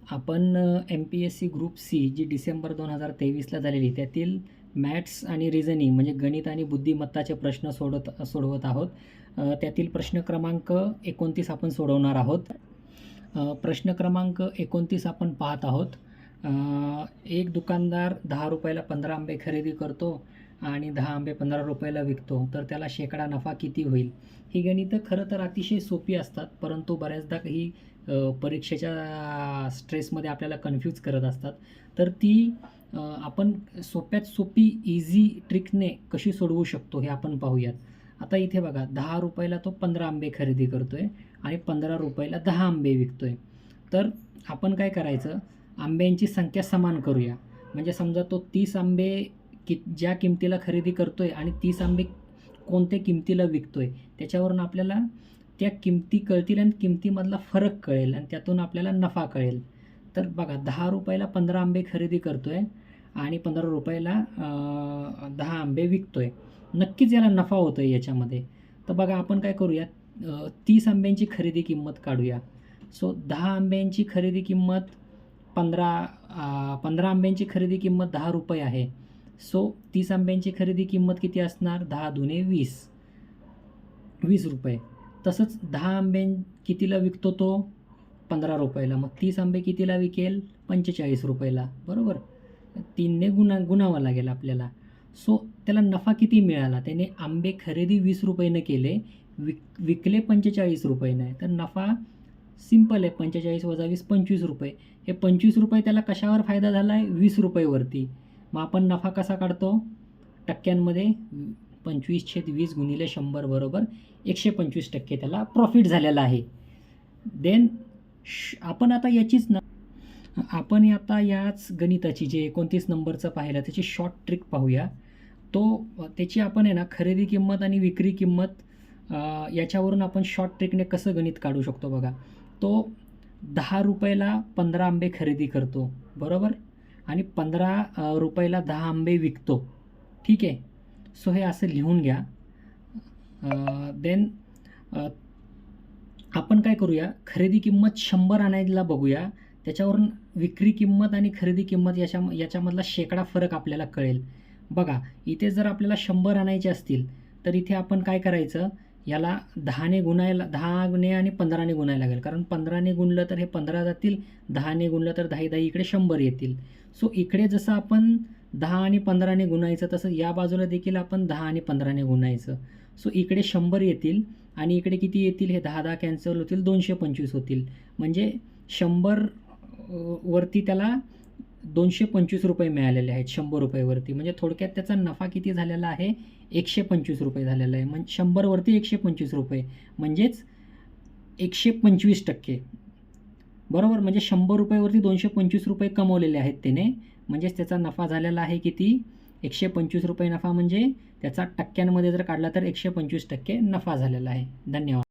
आपण MPSC group C जी डिसेंबर 2023ला झालेली त्यातील मॅथ्स आणि रिझनिंग म्हणजे गणित आणि बुद्धिमत्ताचे प्रश्न सोडवत आहोत. त्यातील प्रश्न क्रमांक 29 आपण सोडवणार आहोत. प्रश्न क्रमांक 29 आपण पाहत आहोत. एक दुकानदार 10 रुपयाला 15 आंबे खरेदी करतो आणि 10 आंबे 15 रुपयाला विकतो, तर त्याला शेकडा नफा किती होईल? ही गणितं खरं तर अतिशय सोपी असतात, परंतु बऱ्याचदा काही परीक्षेच्या स्ट्रेसमध्ये आपल्याला कन्फ्यूज करत असतात. तर ती आपण सोप्यात सोपी इझी ट्रिकने कशी सोडवू शकतो हे आपण पाहूयात. आता इथे बघा, 10 रुपयाला तो 15 आंबे खरेदी करतोय आणि 15 रुपयाला 10 आंबे विकतोय. तर आपण काय करायचं, आंब्यांची संख्या समान करूया. म्हणजे समजा तो 30 आंबे ज्या किमतीला खरेदी करतोय आणि 30 आंबे कोणत्या किमतीला विकतोय त्याच्यावरून आपल्याला त्या किमती कळतील आणि किमतीमधला फरक कळेल आणि त्यातून आपल्याला नफा कळेल. तर बघा, 10 रुपयाला 15 आंबे खरेदी करतोय आणि 15 रुपयाला 10 आंबे विकतोय. नक्कीच याला नफा होतोय याच्यामध्ये. तर बघा, आपण काय करूया, 30 आंब्यांची खरेदी किंमत काढूया. सो 10 आंब्यांची खरेदी किंमत 15 आंब्यांची खरेदी किंमत 10 रुपये आहे. सो 30 आंब्यांची खरेदी किंमत किती असणार? 10 दुने 20 रुपये. तसंच 10 आंबे कितीला विकतो तो? 15 रुपयाला. मग 30 आंबे कितीला विकेल? 45 रुपयाला. बरोबर, 3ने गुणावं लागेल आपल्याला. सो त्याला नफा किती मिळाला? त्याने आंबे खरेदी 20 रुपयानं केले, विकले 45 रुपयानं. तर नफा सिंपल आहे, 45 वजा 20 25 रुपये. हे 25 रुपये त्याला कशावर फायदा झाला आहे? 20 रुपयेवरती. मग आपण नफा कसा काढतो? टक्क्यांमध्ये 25/20 गुणिले 100 बरोबर 125% त्याला प्रॉफिट झालेला आहे. देन आपण आता याच गणिताची जे 29 नंबरचं पाहिलं त्याची शॉर्ट ट्रिक पाहूया. त्याची आपण आहे ना, खरेदी किंमत आणि विक्री किंमत याच्यावरून आपण शॉर्ट ट्रिकने कसं गणित काढू शकतो बघा. तो 10 रुपयाला 15 आंबे खरेदी करतो, बरोबर, आणि 15 रुपयाला 10 आंबे विकतो. ठीक आहे. सो हे असं लिहून घ्या. देन आपण काय करूया, खरेदी किंमत 100 आणायला बघूया. त्याच्यावरून विक्री किंमत आणि खरेदी किंमत याच्यामधला शेकडा फरक आपल्याला कळेल. बघा, इथे जर आपल्याला 100 आणायचे असतील तर इथे आपण काय करायचं, याला 10ने आणि 15ने गुणायला लागेल. कारण 15ने गुणलं तर हे 15 जातील, 10ने गुणलं तर 10 इकडे 100 येतील. सो इकडे जसं आपण 10 आणि 15ने गुणायचं तसं या बाजूला देखील आपण 10 आणि 15ने गुणायचं. सो इकडे 100 येतील आणि इकडे किती येतील? हे 10 कॅन्सल होतील, 225 होतील. म्हणजे 100 वरती त्याला 225 रुपये मिळालेले आहेत 100 रुपयेवरती. म्हणजे थोडक्यात त्याचा नफा किती झालेला आहे? 125 रुपये झालेला आहे. म्हणजे 100 वरती 125 रुपये म्हणजेच 125%. बरोबर, म्हणजे 100 रुपयेवरती 225 रुपये कमवलेले आहेत त्याने. म्हणजेच त्याचा नफा झालेला आहे किती? 125 रुपये नफा. म्हणजे त्याचा टक्क्यांमध्ये जर काढला तर 125% नफा झालेला आहे. धन्यवाद.